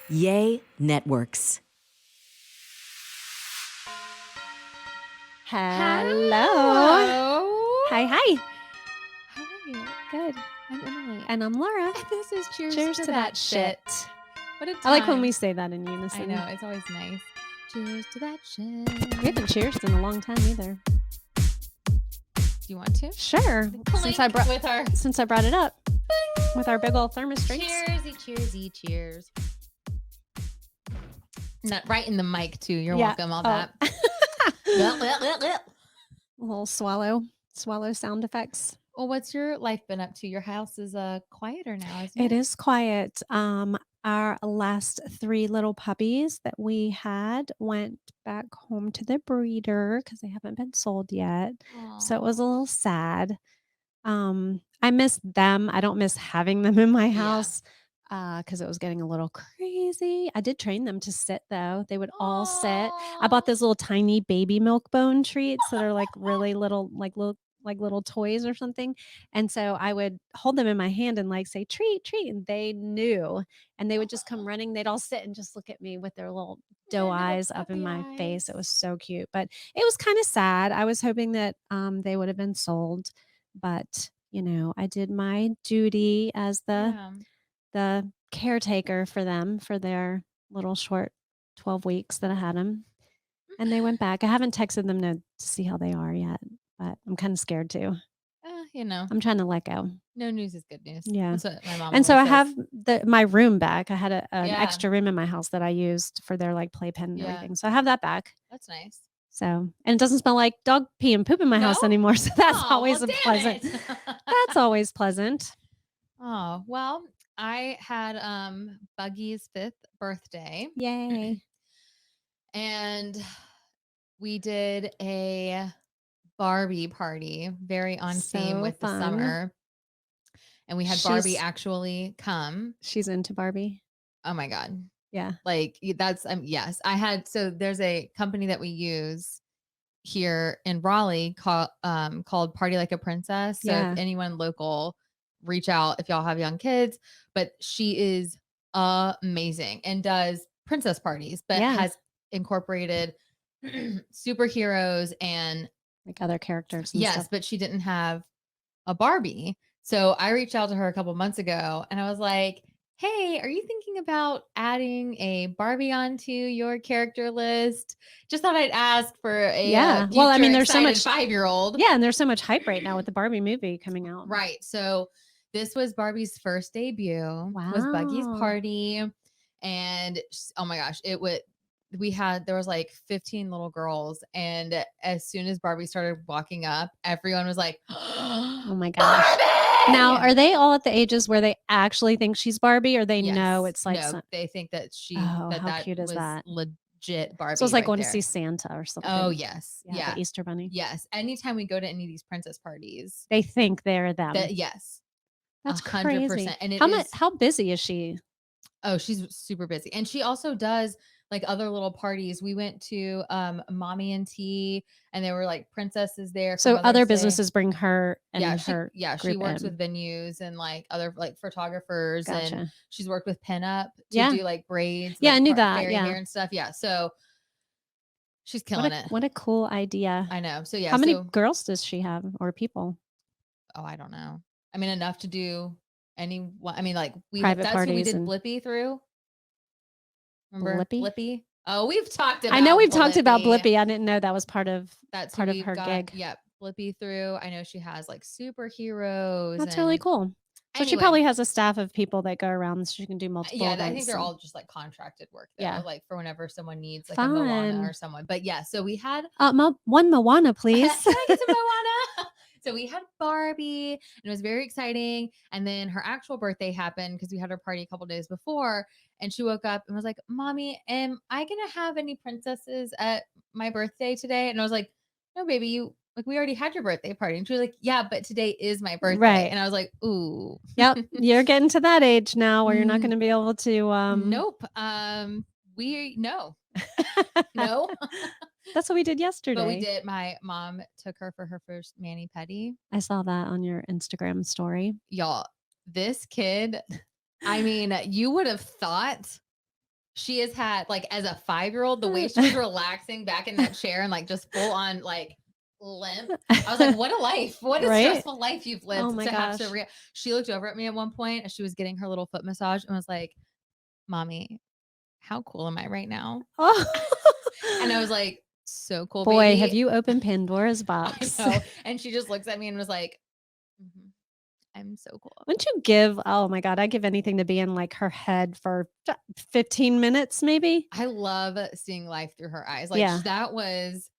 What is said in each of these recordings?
Yay Networks. Hello. Hi. Hi. How are you? Good. I'm Emily. And I'm Laura. This is Cheers, Cheers to that shit. What a time. I like when we say that in unison. I know. It's always nice. Cheers to that shit. We haven't cheersed in a long time either. Do you want to? Sure. Since I brought it up. Bing. With our big old thermos drinks. Cheersy, cheers. Not right in the mic too. You're welcome. All that. A little swallow sound effects. Well, what's your life been up to? Your house is quieter now, isn't it? It is quiet. Our last 3 little puppies that we had went back home to the breeder because they haven't been sold yet. Aww. So it was a little sad. I miss them. I don't miss having them in my house because it was getting a little crazy. I did train them to sit though. They would all sit. I bought those little tiny baby milk bone treats that are like really little, like little toys or something. And so I would hold them in my hand and like say treat, and they knew, and they would just come running. They'd all sit and just look at me with their little doe eyes up in my face. It was so cute, but it was kind of sad. I was hoping that they would have been sold, but you know, I did my duty as the caretaker for them for their little short 12 weeks that I had them. And they went back. I haven't texted them to see how they are yet, but I'm kind of scared too. You know, I'm trying to let go. No news is good news. Yeah. That's what my mom and so I says. have my room back. I had an extra room in my house that I used for their like playpen and everything. So I have that back. That's nice. So, and it doesn't smell like dog pee and poop in my house anymore. So that's always pleasant. That's always pleasant. Oh, well, I had Buggy's 5th birthday. Yay. And we did a Barbie party, very on theme with the summer. And we had Barbie actually come. She's into Barbie. Oh my God. Yeah. Like that's, yes, I had, so there's a company that we use here in Raleigh called Party Like a Princess. So if anyone local, reach out if y'all have young kids, but she is amazing and does princess parties, but has incorporated superheroes and like other characters. And yes, stuff. But she didn't have a Barbie. So I reached out to her a couple months ago and I was like, hey, are you thinking about adding a Barbie onto your character list? Just thought I'd ask for a well, I mean, there's so much 5-year-old. Yeah, and there's so much hype right now with the Barbie movie coming out. Right. So this was Barbie's first debut. Wow. Was Buggy's party. And oh my gosh, there was like 15 little girls. And as soon as Barbie started walking up, everyone was like, oh my gosh. Barbie! Now, are they all at the ages where they actually think she's Barbie, or they know it's like, they think that she, how cute is that? Legit Barbie. So it's like going to see Santa or something. Oh, yes. Yeah. The Easter Bunny. Yes. Anytime we go to any of these princess parties, they think they're them. Yes. That's 100%. Crazy. And how busy is she? Oh, she's super busy. And she also does like other little parties. We went to Mommy and Tea, and there were like princesses there. So other businesses bring her and her. She works with venues and like other like photographers. Gotcha. And she's worked with Pinup to do like braids. Yeah, like, I knew that. Fairy hair and stuff. Yeah. So she's killing it. What a cool idea. I know. So yeah. How many girls does she have or people? Oh, I don't know. I mean, enough to do anyone. I mean, like that's who we did Blippi through. Remember Blippi? Oh, we've talked about. I know we've talked about Blippi. I didn't know that was part of her gig. Yep, Blippi through. I know she has like superheroes. That's really cool. So she probably has a staff of people that go around, so she can do multiple. Yeah, I think they're all just like contracted work. Yeah, like for whenever someone needs like a Moana or someone. But yeah, so we had one Moana, please. Can I get some Moana? So we had Barbie, and it was very exciting. And then her actual birthday happened because we had her party a couple days before. And she woke up and was like, "Mommy, am I gonna have any princesses at my birthday today?" And I was like, "No, baby, we already had your birthday party." And she was like, "Yeah, but today is my birthday." Right. And I was like, "Ooh, yep, you're getting to that age now where you're not going to be able to." Nope. No. That's what we did yesterday. But we did. My mom took her for her first mani-pedi. I saw that on your Instagram story. Y'all, this kid, I mean, you would have thought she has had, like, as a 5-year-old, the way she was relaxing back in that chair and like just full on like limp. I was like, what a life. What a Right? stressful life you've lived Oh my to have gosh. to she looked over at me at one point as she was getting her little foot massage and was like, Mommy, how cool am I right now? And I was like, so cool, Boy, baby. have you opened Pandora's I box? know. And she just looks at me and was like, "Mhm, I'm so cool." Wouldn't you give oh my god, I'd give anything to be in, like, her head for 15 minutes maybe? I love seeing life through her eyes. Like Yeah. that was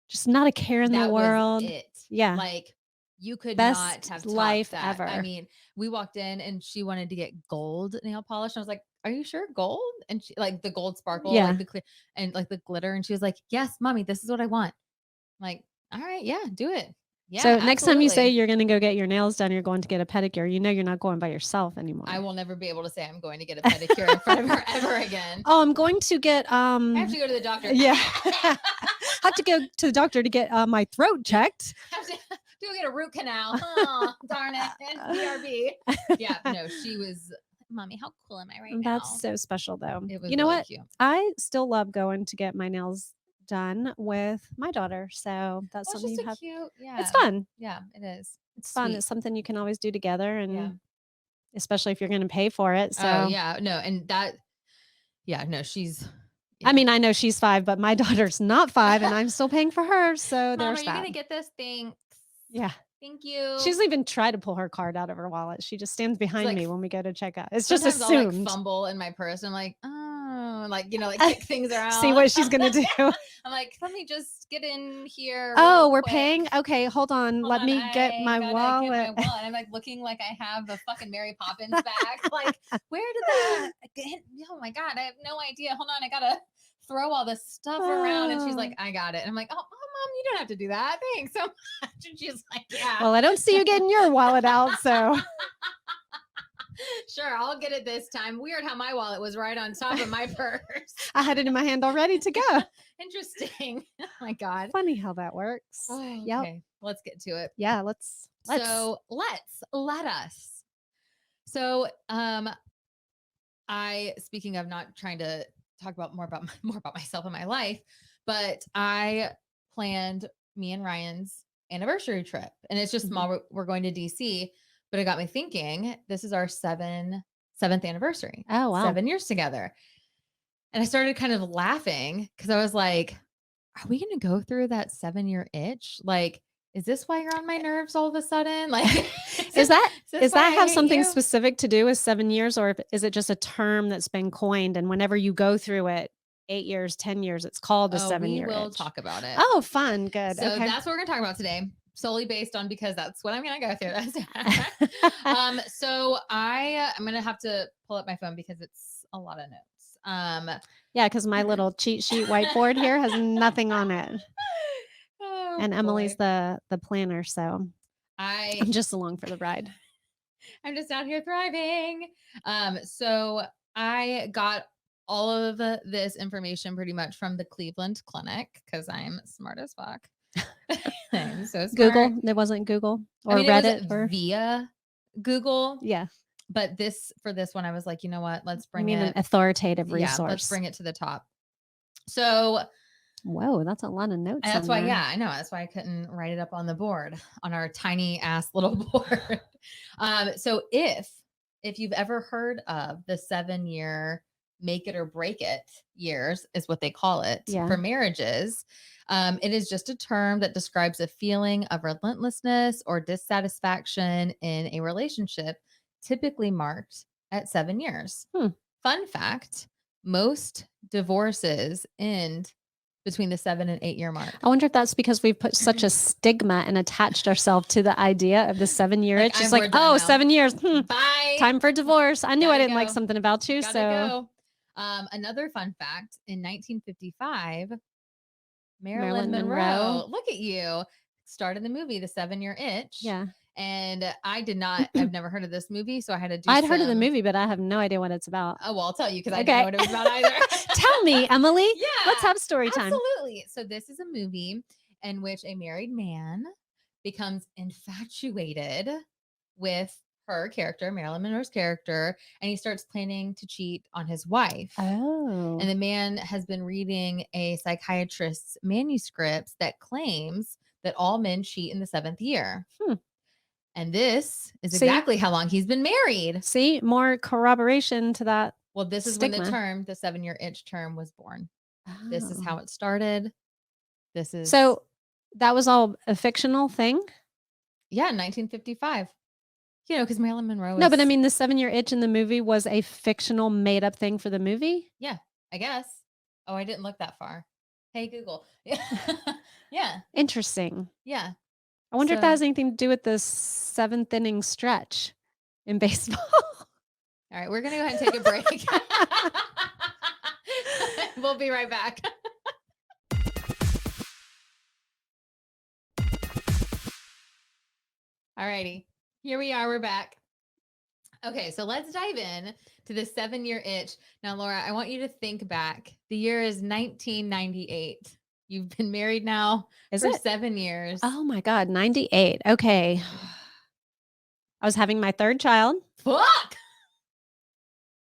Just not a care in the world. it. Yeah. Like you could not Best have life topped that. I ever. mean, we walked in and she wanted to get gold nail polish. And I was like, "Are you sure gold?" And she like the gold sparkle, Yeah. like the clear and like the glitter. And she was like, "Yes, Mommy, this is what I want." I'm like, all right, yeah, do it. Yeah, So next time you say absolutely. you're gonna go get your nails done, you're going to get a pedicure, you know you're not going by yourself anymore. I will never be able to say I'm going to get a pedicure in front of her ever again. Oh, I'm going to get I have to go to the doctor. yeah. Have to go to the doctor to get my throat checked. Have to go get a root canal. Oh, darn it. And BRB. Yeah, no, she was, Mommy, how cool am I right now? That's so special though. It was You know really what? cute. I still love going to get my nails done with my daughter. So that's Well, it's something just you have. cute. Yeah. It's fun. Yeah, it is. It's fun. Sweet. It's something you can always do together and Yeah. especially if you're going to pay for it. So Oh, yeah. No, and that, yeah, no, she's, I mean, I know she's 5, but my daughter's not 5 and I'm still paying for her. So Mom, there's are you that. going to get this? Thanks. Yeah. Thank you. She's even tried to pull her card out of her wallet. She just stands behind like, me when we go to check out. It's just sometimes I'll assumed. like fumble in my purse. I'm like, oh, like, you know, like kick things around. See what she's going to do. I'm like, let me just get in here. Oh, real we're quick. paying? Okay, hold on. Hold Let on, me get I my gotta wallet. Get my wallet. I'm like looking like I have a fucking Mary Poppins bag. Like, where did that? Oh my God, I have no idea. Hold on, I gotta throw all this stuff around. And she's like, I got it. And I'm like, oh, Mom, you don't have to do that. Thanks so much. And she's like, yeah. Well, I don't see you getting your wallet out, so. Sure, I'll get it this time. Weird how my wallet was right on top of my purse. I had it in my hand already to go. Interesting. Oh my God. Funny how that works. Oh, Yep. okay, let's get to it. Yeah, let's. So let us. So speaking of not trying to talk about more about myself and my life, but I planned me and Ryan's anniversary trip, and it's just small. We're going to DC, but it got me thinking. This is our seventh anniversary. Oh wow, 7 years together, and I started kind of laughing because I was like, "Are we going to go through that 7-year itch? Like, is this why you're on my nerves all of a sudden? Like, Does that have something you? specific to do with 7 years, or is it just a term that's been coined? And whenever you go through it, 8 years, 10 years, it's called a 7-year. We will itch. talk about it. Oh, fun, good. So okay. that's what we're going to talk about today, solely based on because that's what I'm going to go through. So I'm going to have to pull up my phone because it's a lot of notes. Yeah, because my little cheat sheet whiteboard here has nothing on it. Oh, and Emily's boy. the planner, so I'm just along for the ride. I'm just out here thriving. So I got all of this information pretty much from the Cleveland Clinic because I'm smart as fuck. I'm so smart. Google? There wasn't Google or Reddit or via Google. Yeah. But for this one, I was like, you know what? Let's bring an authoritative resource. Yeah, let's bring it to the top. So, whoa, that's a lot of notes. That's why, yeah, I know. That's why I couldn't write it up on the board, on our tiny ass little board. So if you've ever heard of the 7-year make it or break it years is what they call it for marriages. It is just a term that describes a feeling of relentlessness or dissatisfaction in a relationship, typically marked at 7 years. Fun fact, most divorces end between the 7 and 8 year mark. I wonder if that's because we've put such a stigma and attached ourselves to the idea of the 7-year itch. It's like, oh, 7 years. Bye. Time for divorce. I knew I didn't like something about you. Go. Another fun fact, in 1955, Marilyn Monroe, look at you, started the movie The 7-Year Itch. Yeah. And I've never heard of this movie, so I had to do I'd heard of the movie, but I have no idea what it's about. Oh, well, I'll tell you because I didn't know what it was about either. Tell me, Emily. Yeah. Let's have story time. Absolutely. So this is a movie in which a married man becomes infatuated with her character, Marilyn Monroe's character, and he starts planning to cheat on his wife. Oh. And the man has been reading a psychiatrist's manuscripts that claims that all men cheat in the 7th year. And this is exactly how long he's been married. See, more corroboration to that. Well, this is stigma. when the 7-year itch term was born. Oh. This is how it started. So that was all a fictional thing? Yeah, 1955. You know, because Marilyn Monroe No, but I mean, the 7-year itch in the movie was a fictional made up thing for the movie? Yeah, I guess. Oh, I didn't look that far. Hey, Google. Yeah. Interesting. Yeah. I wonder if that has anything to do with the 7th inning stretch in baseball. All right, we're going to go ahead and take a break. We'll be right back. All righty. Here we are. We're back. Okay, so let's dive in to the 7-year itch. Now, Laura, I want you to think back. The year is 1998. You've been married now for 7 years. Oh my God, 98. Okay. I was having my 3rd child. Fuck!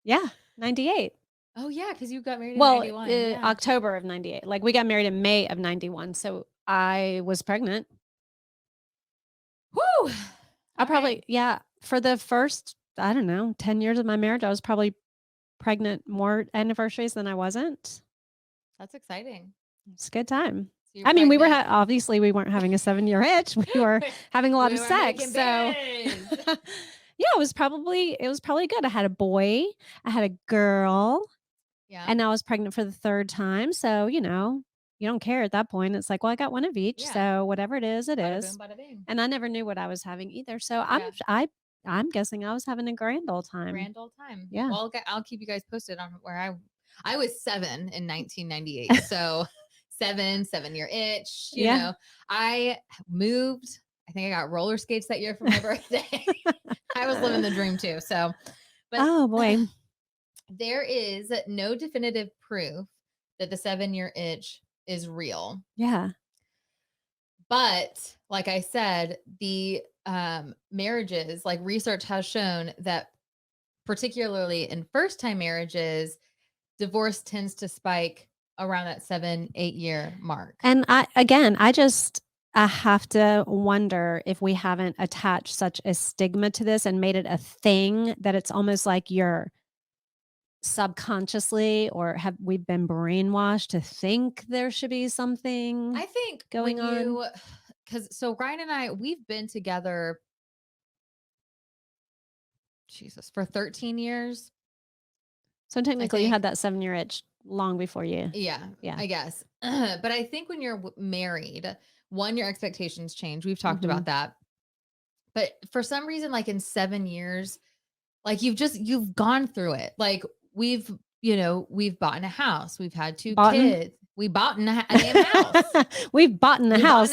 Yeah, 98. Oh, yeah, because you got married in 91. Yeah. October of 98. Like, we got married in May of 91. So I was pregnant. Woo! For the first, I don't know, 10 years of my marriage, I was probably pregnant more anniversaries than I wasn't. That's exciting. It's a good time. I mean, we were obviously we weren't having a 7-year itch. We were having a lot of sex. So yeah, it was probably good. I had a boy, I had a girl, and I was pregnant for the 3rd time. So, you know, you don't care at that point. It's like, well, I got one of each. So whatever it is, it Bada is. boom, bada bing. And I never knew what I was having either. So I'm guessing I was having a grand old time. Grand old time. Yeah. Well, I'll keep you guys posted on where I was 7 in 1998. So 7-year itch. You know, I moved. I think I got roller skates that year for my birthday. I was living the dream too. So, but oh boy, there is no definitive proof that the 7-year itch is real. Yeah. But like I said, the marriages, like research has shown that particularly in first-time marriages, divorce tends to spike around that 7-8 year mark. And I have to wonder if we haven't attached such a stigma to this and made it a thing that it's almost like you're subconsciously, or have we been brainwashed to think there should be something I think going on? So Ryan and I, we've been together for 13 years. So technically you had that 7-year itch long before you. Yeah. I guess. But I think when you're married, your expectations change. We've talked about that. But for some reason, like in 7 years, like you've gone through it. Like we've bought in a house. We've had 2 kids. We bought in a damn house. We've bought in a house.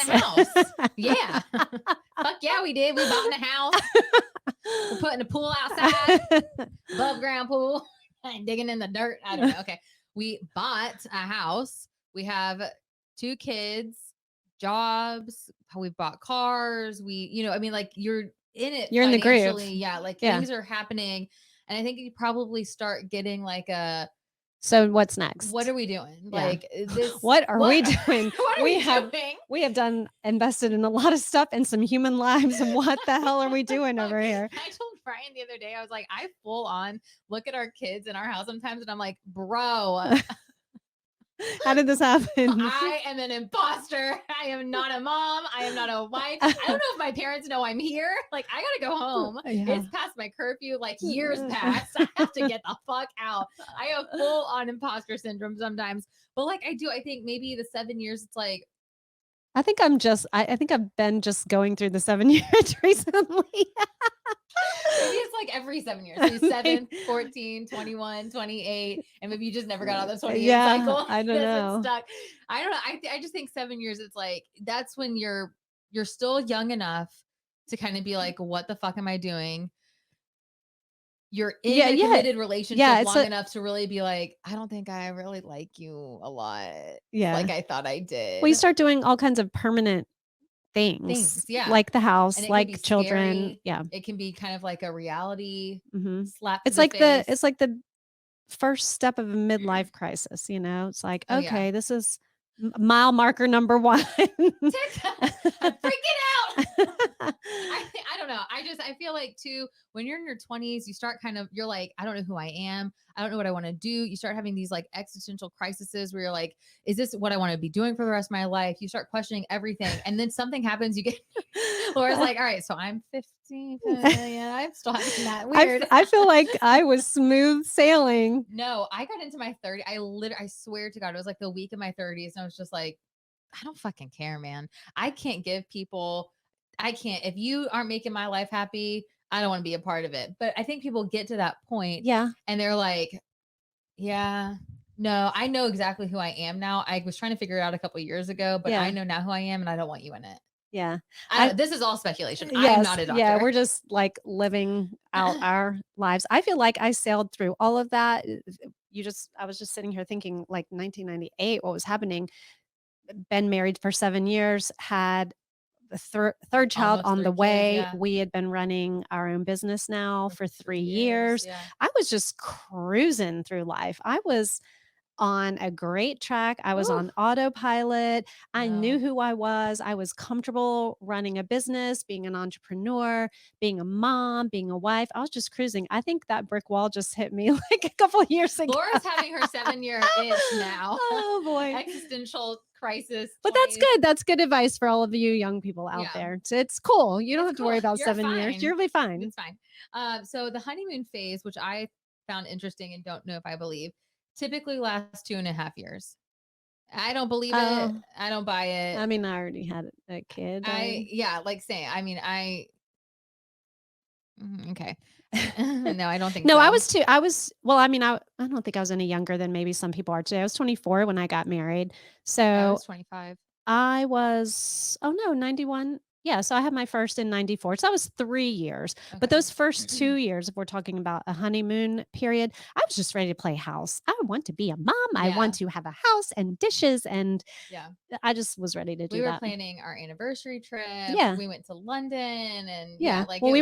Yeah. Fuck yeah, we did. We bought in a house. We're putting a pool outside, above ground pool, and digging in the dirt. I don't know. Okay. We bought a house. We have 2 kids, jobs. We've bought cars. Like you're in it. You're in the groove. Yeah. Like things are happening. And I think you probably start getting like so what's next? What are we doing? Yeah. Like this. What are we doing? What are we doing? We have invested in a lot of stuff and some human lives. And what the hell are we doing over here? I told Brian the other day, I was like, I full on look at our kids in our house sometimes and I'm like, bro, how did this happen? I am an imposter. I am not a mom. I am not a wife. I don't know if my parents know I'm here. Like, I got to go home. Yeah. It's past my curfew, like years past. I have to get the fuck out. I have full on imposter syndrome sometimes. But like I think maybe the 7 years, it's like, I think I've been just going through the 7 years recently. Maybe it's like every 7 years. So 7, 14, 21, 28. And maybe you just never got out of the 28 cycle. I don't know. Stuck. I don't know. I just think 7 years, it's like, that's when you're still young enough to kind of be like, what the fuck am I doing? You're in a committed relationship long enough to really be like, I don't think I really like you a lot. Yeah. Like I thought I did. Well, you start doing all kinds of permanent things. Yeah. Like the And house, it can be like children. scary. Yeah. It can be kind of like a reality Mhm. slap to It's the like face. it's like the first step of a midlife crisis, you know? It's like, Oh, yeah. okay, this is mile marker number 1. I'm freaking out. I don't know. I feel like too, when you're in your 20s, you start kind of, you're like, I don't know who I am. I don't know what I want to do. You start having these like existential crises where you're like, is this what I want to be doing for the rest of my life? You start questioning everything. And then something happens, you get Laura's like, all right, so I'm 50. Yeah, I'm still having that weird. I feel like I was smooth sailing. No, I got into my 30s. I swear to God, it was like the week of my 30s. And I was just like, I don't fucking care, man. I can't give people, I can't, if you aren't making my life happy, I don't want to be a part of it. But I think people get to that point Yeah. and they're like, yeah, no, I know exactly who I am now. I was trying to figure it out a couple years ago, but I know now who I am and I don't want you in it. Yeah. I don't, this is all speculation. I'm Yes, not a doctor. yeah, we're just like living out our lives. I feel like I sailed through all of that. I was just sitting here thinking like 1998, what was happening? Been married for 7 years, had the third child Almost on 3 the kids, way. yeah. We had been running our own business now for 3 years. Yeah. I was just cruising through life. I was on a great track. I was Ooh. on autopilot. I knew No. who I was. I was comfortable running a business, being an entrepreneur, being a mom, being a wife. I was just cruising. I think that brick wall just hit me like a couple of years ago. Laura's having her 7-year itch now. Oh boy. Existential crisis. But 20s. that's good. That's good advice for all of you young people out there. So it's cool. You don't have to worry about You're 7 years. fine. You'll be fine. It's fine. So the honeymoon phase, which I found interesting and don't know if I believe, typically lasts 2.5 years. I don't believe it. I don't buy it. I mean, I already had a kid. Like saying, okay. No, I don't think No, so. well, I mean, I don't think I was any younger than maybe some people are today. I was 24 when I got married. So I was 25. I was, oh no, 91. Yeah, so I had my first in 94. So that was 3 years. But Okay. those first 2 years, if we're talking about a honeymoon period, I was just ready to play house. I want to be a mom. I want to have a house and dishes, and Yeah. I just was ready to do We were that. planning our anniversary trip. Yeah. We went to London and like well, we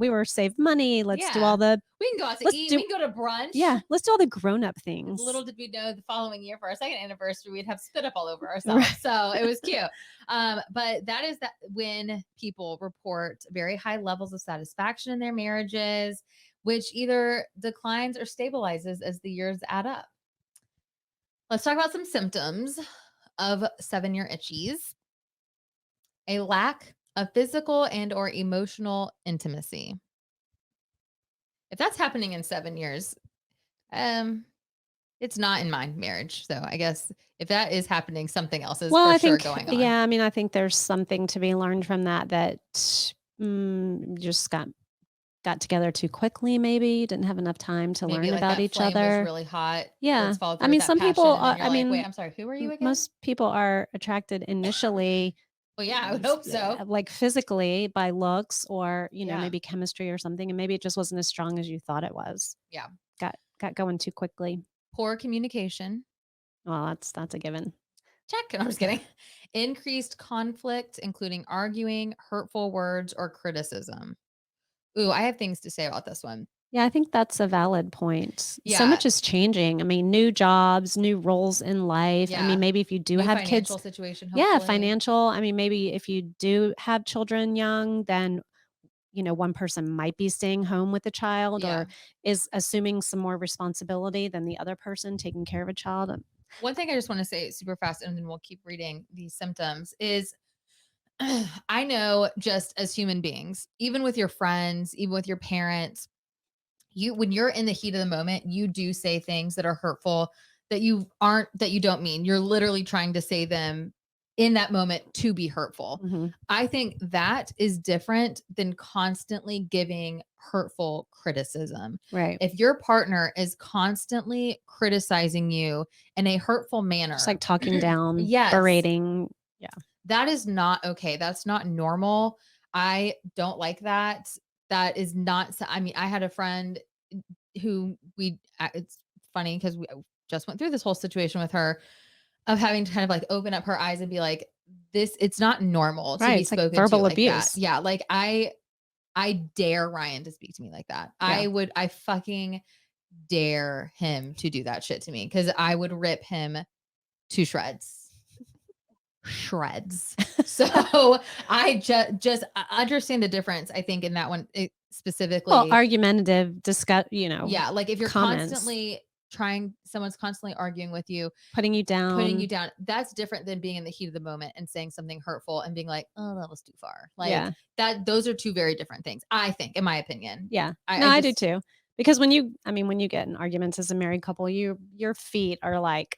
were save money. Let's do all the we can go out to eat. We can go to brunch. Yeah, let's do all the grown-up things. Little did we know the following year for our second anniversary, we'd have spit up all over ourselves. Right. So it was cute. But that is that when people report very high levels of satisfaction in their marriages, which either declines or stabilizes as the years add up. Let's talk about some symptoms of 7-year itchies. A lack of physical and or emotional intimacy. If that's happening in 7 years, it's not in my marriage. So I guess if that is happening, something else is going on. Yeah, I mean, I think there's something to be learned from that just got together too quickly, maybe didn't have enough time to learn like about that each flame other. was really hot. Yeah. Let's follow through I mean, with that some passion, people and then are, you're I like, mean, wait, I'm sorry, who are you again? most people are attracted initially, Well, yeah, I would hope so. like physically by looks or, maybe chemistry or something. And maybe it just wasn't as strong as you thought it was. Yeah. Got going too quickly. Poor communication. Well, that's a given. Check. I'm just kidding. Increased conflict, including arguing, hurtful words, or criticism. Ooh, I have things to say about this one. Yeah, I think that's a valid point. Yeah. So much is changing. I mean, new jobs, new roles in life. I mean, maybe if you do have kids, financial situation. Yeah, financial. I mean, maybe if you do have children young, then one person might be staying home with the child or is assuming some more responsibility than the other person taking care of a child. One thing I just want to say super fast, and then we'll keep reading these symptoms, is I know just as human beings, even with your friends, even with your parents, when you're in the heat of the moment, you do say things that are hurtful that you don't mean. You're literally trying to say them in that moment to be hurtful. Mm-hmm. I think that is different than constantly giving hurtful criticism. Right. If your partner is constantly criticizing you in a hurtful manner, just like talking down, berating. Yeah. That is not okay. That's not normal. I don't like that. That is not, I mean, I had a friend who it's funny because we just went through this whole situation with her of having to kind of like open up her eyes and be like, it's not normal to Right. be It's like spoken to verbal like that. abuse. Yeah. Like I dare Ryan to speak to me like that. Yeah. I fucking dare him to do that shit to me because I would rip him to shreds. So I just understand the difference, I think, in that one specifically. Well, argumentative discuss, Yeah, like if you're comments, constantly someone's constantly arguing with you, putting you down. that's different than being in the heat of the moment and saying something hurtful and being like, oh, that was too far. Like Yeah. those are two very different things, I think, in my opinion. Yeah. I do too. Because when you get in arguments as a married couple, your feet are like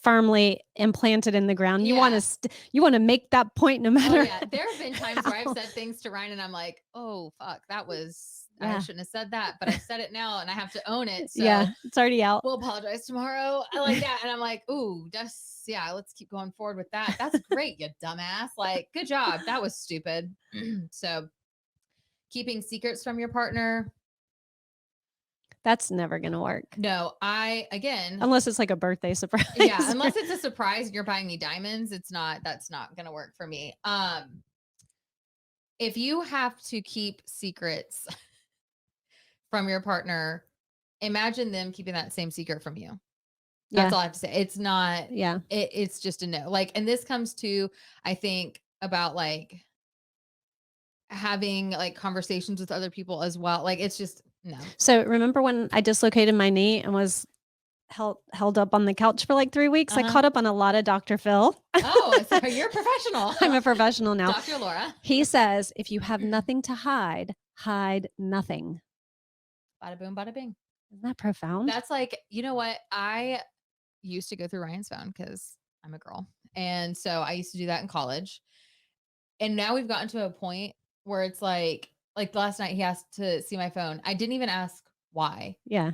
firmly implanted in the ground. You want to make that point no matter. Oh yeah, there have been times where I've said things to Ryan and I'm like, oh fuck, that was I shouldn't have said that, but I've said it now and I have to own it. So yeah, it's already out. We'll apologize tomorrow. I like that, and I'm like, ooh, let's keep going forward with that. That's great, you dumbass. Like, good job. That was stupid. So, keeping secrets from your partner. That's never going to work. No, unless it's like a birthday surprise. Yeah, unless it's a surprise and you're buying me diamonds, that's not going to work for me. If you have to keep secrets from your partner, imagine them keeping that same secret from you. That's all I have to say. It's not, it's just a no. Like, and this comes to, I think, about like having like conversations with other people as well. Like, it's just no. So remember when I dislocated my knee and was held up on the couch for like 3 weeks? I caught up on a lot of Dr. Phil. Oh, so you're a professional. I'm a professional now. Dr. Laura. He says, if you have nothing to hide, hide nothing. Bada boom, bada bing. Isn't that profound? That's like, you know what? I used to go through Ryan's phone because I'm a girl. And so I used to do that in college. And now we've gotten to a point where it's like last night he asked to see my phone. I didn't even ask why. Yeah.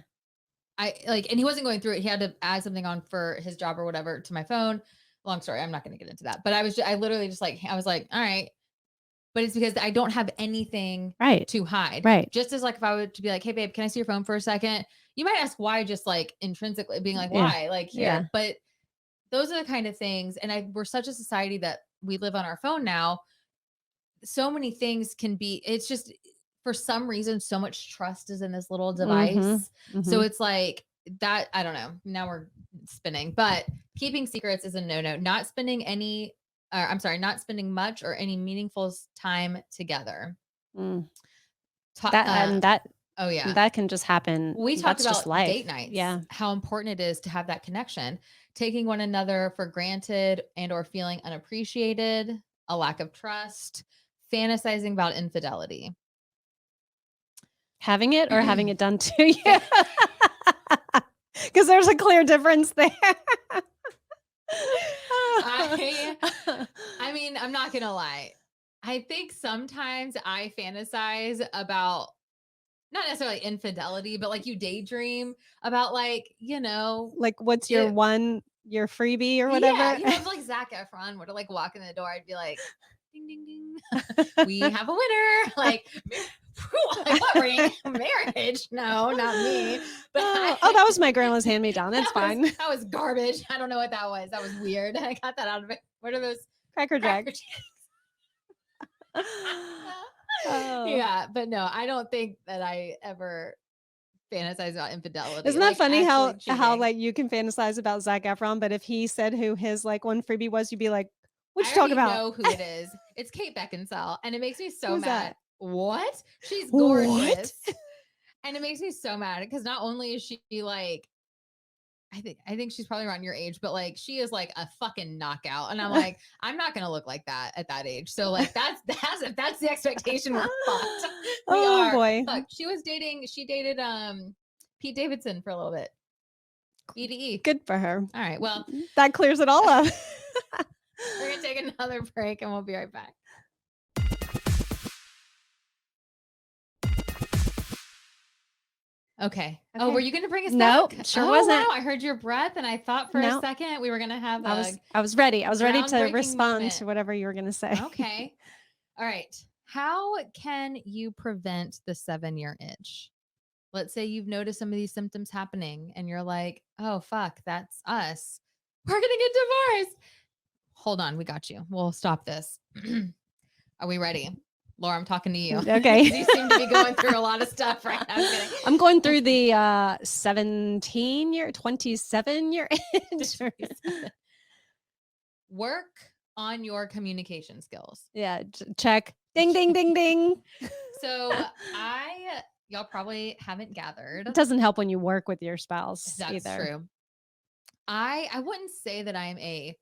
And he wasn't going through it. He had to add something on for his job or whatever to my phone. Long story. I'm not going to get into that. But I was like, all right. But it's because I don't have anything to hide. Right. Just as like if I were to be like, hey babe, can I see your phone for a second? You might ask why, just like intrinsically being like, why? Like here. Yeah. But those are the kind of things. And we're such a society that we live on our phone now. So many things can be, it's just for some reason, so much trust is in this little device. Mm-hmm. So it's like that. I don't know. Now we're spinning, but keeping secrets is a no-no. Not spending much or any meaningful time together. That can just happen. We talked about life. Date nights. Yeah. How important it is to have that connection, taking one another for granted and or feeling unappreciated, a lack of trust, fantasizing about infidelity. Having it or having it done to you? Because there's a clear difference there. I mean, I'm not gonna lie. I think sometimes I fantasize about not necessarily infidelity, but like you daydream about like, like what's your freebie or whatever. Yeah, like Zac Efron would like walk in the door. I'd be like, ding, ding, ding. We have a winner. Like what ring? Marriage? No, not me. But that was my grandma's hand-me-down. It's fine. That was garbage. I don't know what that was. That was weird. I got that out of it. What are those? Cracker Jacks. Yeah, but no, I don't think that I ever fantasize about infidelity. Isn't that funny how like you can fantasize about Zac Efron, but if he said who his like one freebie was, you'd be like, "What'd you talk about?" I know who it is. It's Kate Beckinsale, and it makes me so Who's mad. that? What? She's gorgeous, What? And it makes me so mad because not only is she like, I think she's probably around your age, but like she is like a fucking knockout, and I'm like, I'm not gonna look like that at that age. So like that's if that's the expectation, we're fucked. Boy. Fuck. She dated Pete Davidson for a little bit. EDE. Good for her. All right. Well, that clears it all up. We're gonna take another break and we'll be right back. Okay. Oh, were you going to bring us back? Nope, sure wasn't. Wow. I heard your breath and I thought for a second we were going to have I was ready. I was ready to respond to whatever you were going to say. Okay. All right. How can you prevent the 7-year itch? Let's say you've noticed some of these symptoms happening and you're like, oh, fuck, that's us. We're going to get divorced. hold on. We got you. We'll stop this. Are we ready? Laura, I'm talking to you. Okay. You seem to be going through a lot of stuff right now. I'm going through the 27-year itch. Work on your communication skills. Yeah, check. Ding, ding, ding, ding. So y'all probably haven't gathered. It doesn't help when you work with your spouse. That's either. true. I wouldn't say that I'm a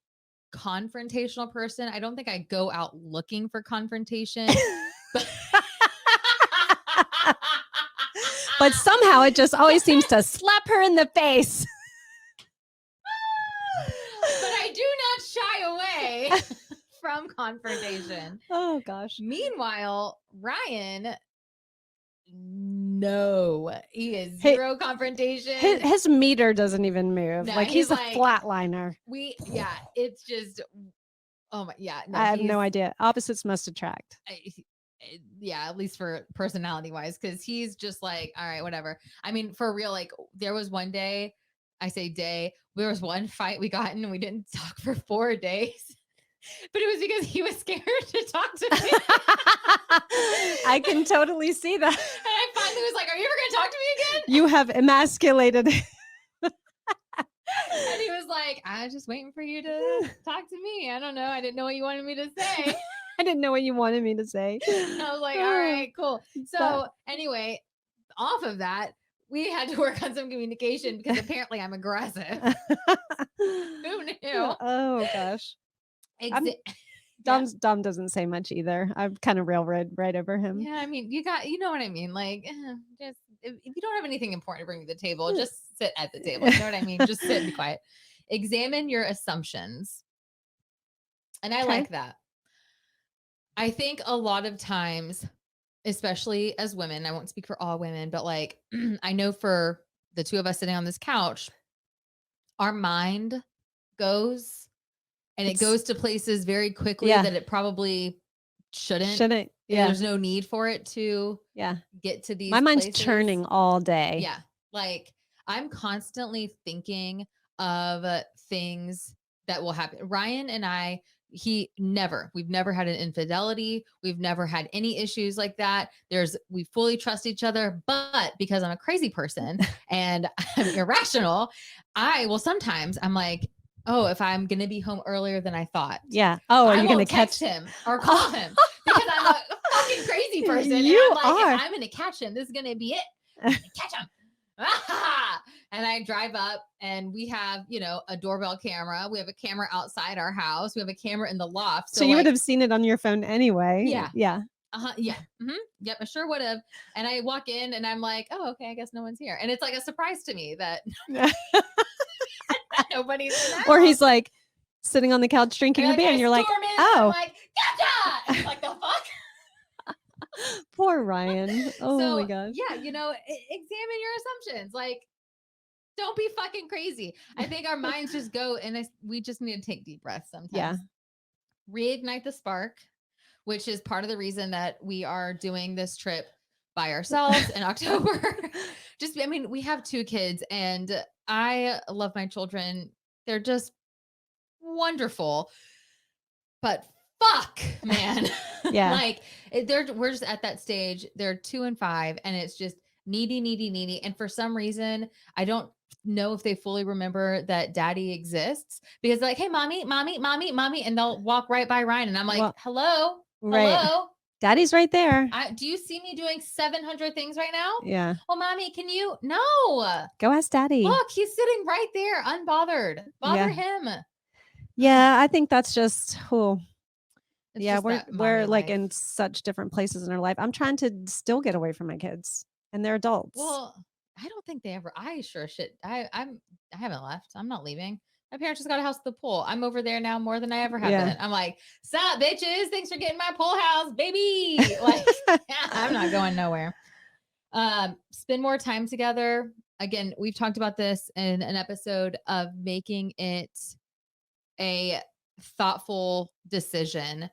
confrontational person. I don't think I go out looking for confrontation. But somehow it just always seems to slap her in the face. But I do not shy away from confrontation. Oh, gosh. Meanwhile, Ryan, no, he is zero confrontation. His meter doesn't even move. No, like he's a flatliner. It's just, oh my, yeah. No, I have no idea. Opposites must attract. Yeah, at least for personality wise, because he's just like, all right, whatever. I mean, for real, like there was one day, there was one fight we got in and we didn't talk for 4 days. But it was because he was scared to talk to me. I can totally see that. And I finally was like, are you ever going to talk to me again? You have emasculated. And he was like, I was just waiting for you to talk to me. I don't know. I didn't know what you wanted me to say. I didn't know what you wanted me to say. I was like, all right, cool. So anyway, off of that, we had to work on some communication because apparently I'm aggressive. Who knew? Oh, gosh. Dom doesn't say much either. I'm kind of railroad right over him. Yeah, I mean, you know what I mean? Like, just if you don't have anything important to bring to the table, just sit at the table. You know what I mean? Just sit and be quiet. Examine your assumptions. And I like that. I think a lot of times, especially as women, I won't speak for all women, but like, I know for the two of us sitting on this couch, our mind goes and it goes to places very quickly that it probably shouldn't. Yeah. There's no need for it to get to these My mind's places. churning all day. Yeah. Like I'm constantly thinking of things that will happen. Ryan and I, we've never had an infidelity. We've never had any issues like that. We fully trust each other, but because I'm a crazy person and I'm irrational, sometimes I'm like, oh, if I'm going to be home earlier than I thought. Yeah. Oh, are you going to catch him or call him because I'm a fucking crazy person. You and I'm like, are. if I'm going to catch him, this is going to be it. Catch him. And I drive up and we have, a doorbell camera. We have a camera outside our house. We have a camera in the loft. So you would have seen it on your phone anyway. Yeah. Yeah. Yeah. Mm-hmm. Yep. I sure would have. And I walk in and I'm like, oh, okay. I guess no one's here. And it's like a surprise to me that nobody's in the house. Or he's like sitting on the couch drinking a beer and you're like, oh. I'm like, gotcha! Like the fuck? Poor Ryan. Oh my gosh. Yeah, examine your assumptions. Like, don't be fucking crazy. I think our minds just go and we just need to take deep breaths sometimes. Yeah. Reignite the spark, which is part of the reason that we are doing this trip by ourselves in October. We have 2 kids and I love my children. They're just wonderful. But fuck, man. Yeah. We're just at that stage. They're 2 and 5 and it's just needy. And for some reason, I don't know if they fully remember that daddy exists because they're like, hey, mommy. And they'll walk right by Ryan. And I'm like, hello. Daddy's right there. Do you see me doing 700 things right now? Yeah. Well, mommy, can you? No. Go ask daddy. Look, he's sitting right there, unbothered. Bother him. Yeah, I think that's just cool. Yeah, we're like life. in such different places in our life. I'm trying to still get away from my kids and they're adults. Well, I don't think they ever. I sure should. I haven't left. I'm not leaving. My parents just got a house at the pool. I'm over there now more than I ever have been. I'm like, sup, bitches? Thanks for getting my pool house, baby. Like, I'm not going nowhere. Spend more time together. Again, we've talked about this in an episode of making it a thoughtful decision.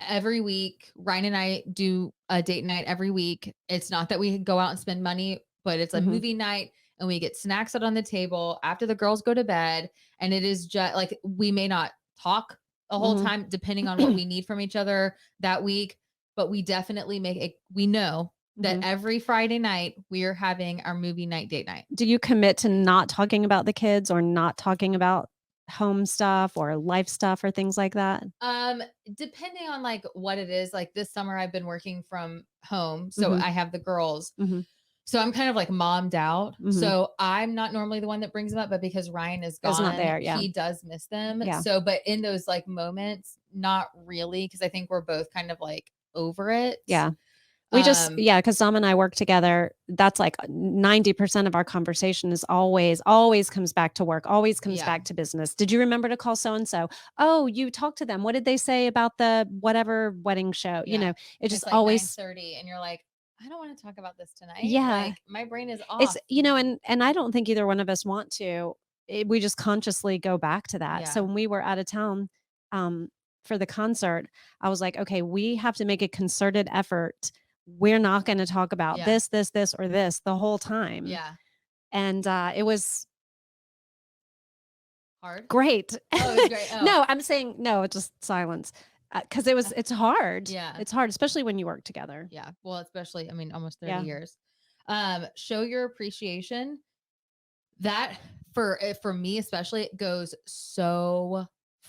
Every week, Ryan and I do a date night every week. It's not that we go out and spend money, but it's a movie night and we get snacks out on the table after the girls go to bed. And it is just like, we may not talk the whole time, depending on what we need from each other that week. But we definitely we know that every Friday night we are having our movie night, date night. Do you commit to not talking about the kids or not talking about home stuff or life stuff or things like that? Depending on like what it is, like this summer I've been working from home. So I have the girls. So I'm kind of like mommed out. So I'm not normally the one that brings them up, but because Ryan is gone, not there, he does miss them. Yeah. So, but in those like moments, not really, because I think we're both kind of like over it. Yeah. We just, because Dom and I work together. That's like 90% of our conversation is always comes back to work, always comes back to business. Did you remember to call so-and-so? Oh, you talked to them. What did they say about the whatever wedding show? You know, it just like always 9:30 and you're like, I don't want to talk about this tonight. Yeah. Like my brain is off. It's, and I don't think either one of us want to. We just consciously go back to that. So when we were out of town for the concert, I was like, okay, we have to make a concerted effort. We're not going to talk about this, or this the whole time. Yeah. And it was hard. Great. Oh, it was great. Oh. No, I'm saying no, it's just silence. Because it's hard. Yeah. It's hard, especially when you work together. Yeah. Well, especially, I mean, almost 30 years. Show your appreciation. That for me, especially, it goes so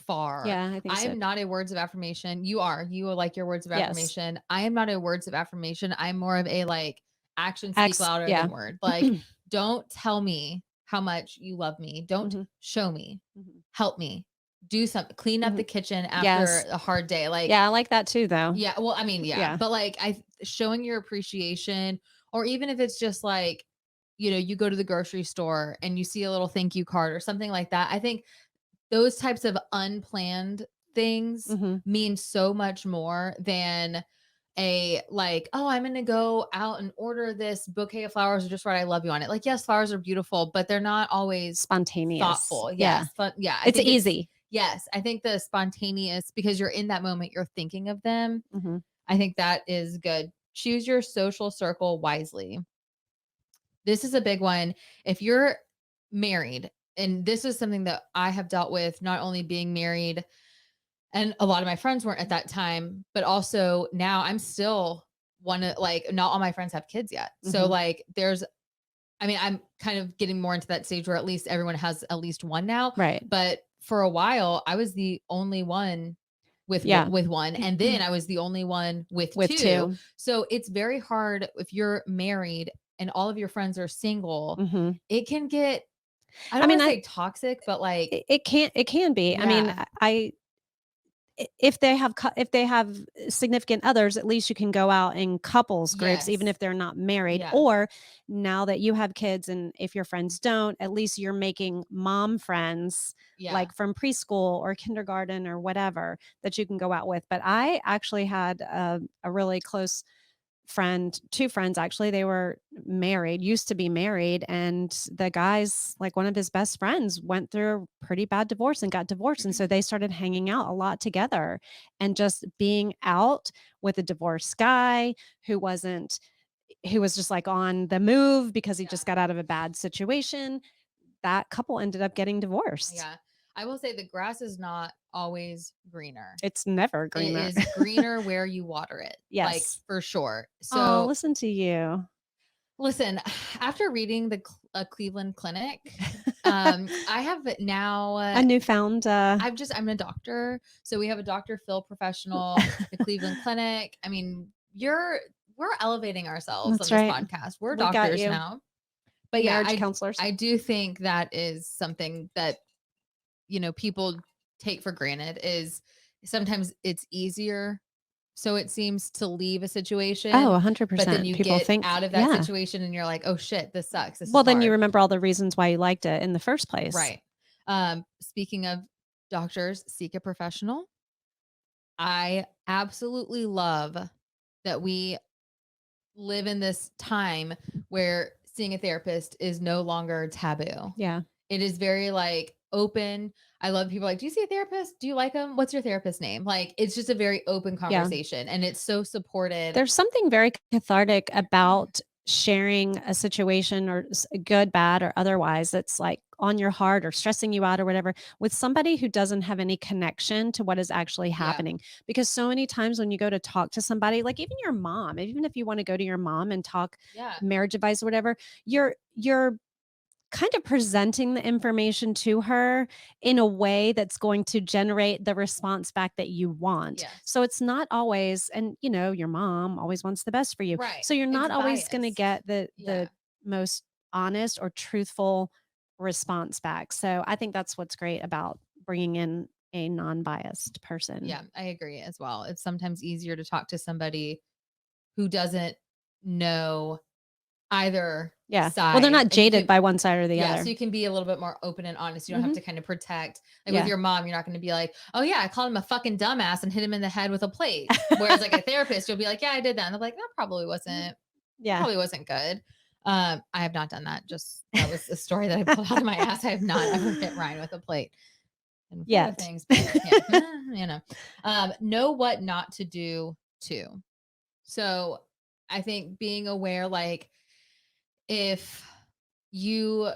far. Yeah, I think I am not a words of affirmation. You like your words of affirmation. I am not a words of affirmation. I'm more of a like actions speak louder than word. Like, don't tell me how much you love me. Don't show me. Help me. Do something. Clean up the kitchen after a hard day. Like, yeah, I like that too, though. Yeah. Well, I mean, yeah. But like showing your appreciation, or even if it's just like, you go to the grocery store and you see a little thank you card or something like that. I think those types of unplanned things mean so much more than a like, oh, I'm going to go out and order this bouquet of flowers or just write I love you on it. Like, yes, flowers are beautiful, but they're not always spontaneous. Thoughtful. Yes. But yeah. It's easy. Yes. I think the spontaneous, because you're in that moment, you're thinking of them. I think that is good. Choose your social circle wisely. This is a big one. If you're married, and this is something that I have dealt with, not only being married, and a lot of my friends weren't at that time, but also now I'm still one of like, not all my friends have kids yet. So like I'm kind of getting more into that stage where at least everyone has at least one now. Right. But for a while, I was the only one with one. And then I was the only one with two. So it's very hard if you're married and all of your friends are single. It can get, I don't want to say toxic, but like it can be. Yeah. I mean, if they have significant others, at least you can go out in couples groups, even if they're not married. Or now that you have kids, and if your friends don't, at least you're making mom friends, like from preschool or kindergarten or whatever, that you can go out with. But I actually had a really close friend, two friends actually. They were used to be married, and the guy's like one of his best friends went through a pretty bad divorce and got divorced, and so they started hanging out a lot together, and just being out with a divorced guy who was just like on the move because he just got out of a bad situation. That couple ended up getting divorced. Yeah. I will say the grass is not always greener. It's never greener. It is greener where you water it. Yes. Like for sure. So listen to you. Listen, after reading the Cleveland Clinic, I have now a newfound. I'm a doctor. So we have a Dr. Phil professional, the Cleveland Clinic. I mean, we're elevating ourselves on this podcast. We're doctors now. But marriage counselors. I do think that is something that, people take for granted, is sometimes it's easier. So it seems to leave a situation. Oh, 100%. But then you get out of that situation and you're like, oh shit, this sucks. This is then hard. you remember all the reasons why you liked it in the first place. Right. Speaking of doctors, seek a professional. I absolutely love that we live in this time where seeing a therapist is no longer taboo. Yeah. It is very like open. I love people like, do you see a therapist? Do you like them? What's your therapist's name? Like, it's just a very open conversation and it's so supported. There's something very cathartic about sharing a situation or good, bad, or otherwise that's like on your heart or stressing you out or whatever with somebody who doesn't have any connection to what is actually happening. Because so many times when you go to talk to somebody, like even your mom, even if you want to go to your mom and talk marriage advice or whatever, you're kind of presenting the information to her in a way that's going to generate the response back that you want. Yes. So it's not always, and you know, your mom always wants the best for you. Right. So you're not It's always going to biased. get the most honest or truthful response back. So I think that's what's great about bringing in a non-biased person. Yeah, I agree as well. It's sometimes easier to talk to somebody who doesn't know either Yeah. side. Well, they're not And you jaded can, by one side or the other. so you can be a little bit more open and honest. You don't have to kind of protect. Like Yeah. with your mom, you're not going to be like, oh yeah, I called him a fucking dumbass and hit him in the head with a plate. Whereas like a therapist, you'll be like, yeah, I did that. And they're like, that probably wasn't good. I have not done that. Just that was a story that I pulled out of my ass. I have not ever hit Ryan with a plate. And other things, but yeah, you know what not to do too. So I think being aware, like if you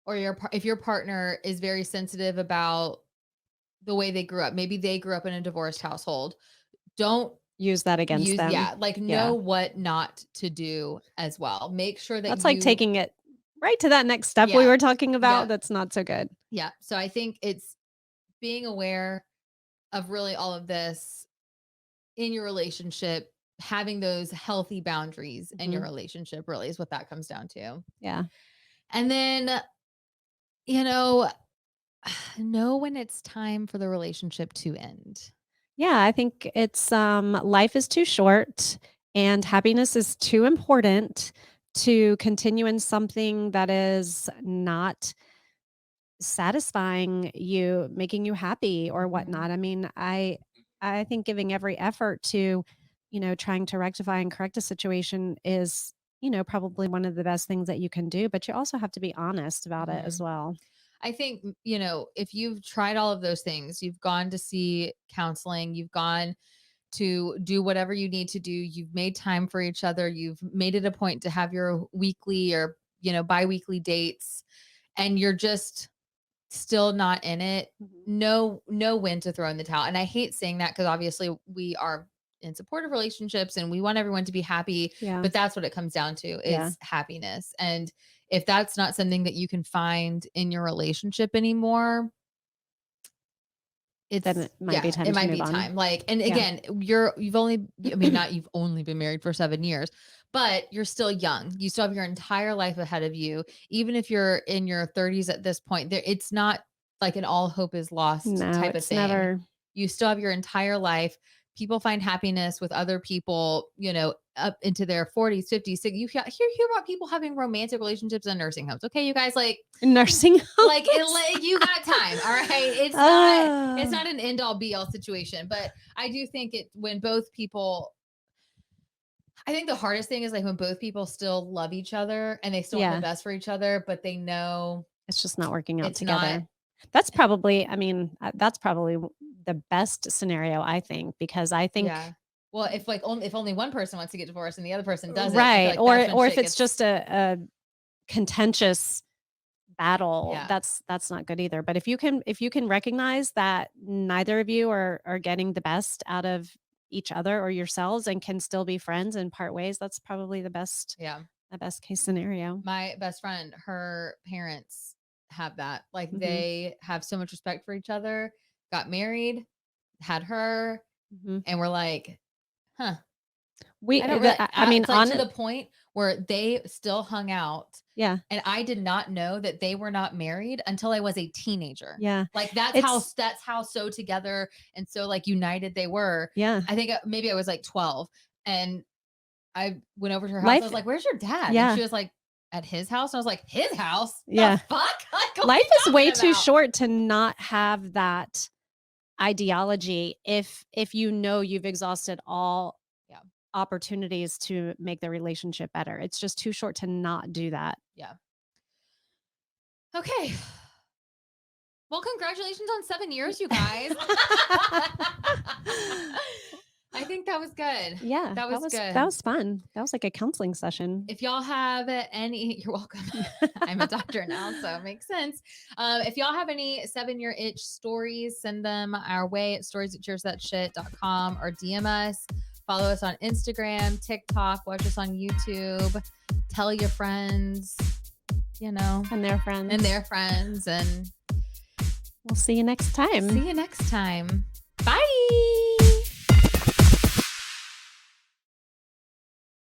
or if your partner is very sensitive about the way they grew up, maybe they grew up in a divorced household, don't use that against them. know what not to do as well. Make sure that that's like taking it right to that next step we were talking about. That's not so good. Yeah. So I think it's being aware of really all of this in your relationship, having those healthy boundaries in your relationship really is what that comes down to. Yeah. And then, you know when it's time for the relationship to end. Yeah, I think it's life is too short and happiness is too important to continue in something that is not satisfying you, making you happy or whatnot. I mean, I think giving every effort to, trying to rectify and correct a situation is, probably one of the best things that you can do, but you also have to be honest about it as well. I think, if you've tried all of those things, you've gone to see counseling, you've gone to do whatever you need to do, you've made time for each other, you've made it a point to have your weekly or, bi-weekly dates, and you're just still not in it, know when to throw in the towel. And I hate saying that because obviously we are in supportive relationships and we want everyone to be happy, but that's what it comes down to is happiness. And if that's not something that you can find in your relationship anymore, then it might be time to move on. Like, and again, you've only been married for 7 years, but you're still young. You still have your entire life ahead of you. Even if you're in your 30s at this point, it's not like an all hope is lost type of thing. Never. You still have your entire life. People find happiness with other people, up into their 40s, 50s. You hear about people having romantic relationships in nursing homes. Okay, you guys, like nursing homes. Like you got time. All right. It's not an end all be all situation, but I do think when both people, I think the hardest thing is like when both people still love each other and they still want the best for each other, but they know it's just not working out together. That's probably, that's probably the best scenario, I think, because I think, well, if only one person wants to get divorced and the other person doesn't, right? Or if it's just a contentious battle, that's not good either. But if you can recognize that neither of you are getting the best out of each other or yourselves and can still be friends and part ways, that's probably the best case scenario. My best friend, her parents have that. Like they have so much respect for each other, got married, had her, and we're like, huh. It's like to the point where they still hung out. Yeah. And I did not know that they were not married until I was a teenager. Yeah. Like that's how so together and so like united they were. Yeah. I think maybe I was like 12 and I went over to her house. I was like, where's your dad? And she was like, at his house. And I was like, his house? Yeah. The fuck? Like, life is way too short to not have that ideology if you've exhausted all opportunities to make the relationship better. It's just too short to not do that. Yeah. Okay. Well, congratulations on 7 years, you guys. I think that was good. Yeah, that was good. That was fun. That was like a counseling session. If y'all have any, you're welcome. I'm a doctor now, so it makes sense. If y'all have any 7-year itch stories, send them our way at stories@cheersthatshit.com or DM us. Follow us on Instagram, TikTok, watch us on YouTube, tell your friends, and their friends. And we'll see you next time. Bye.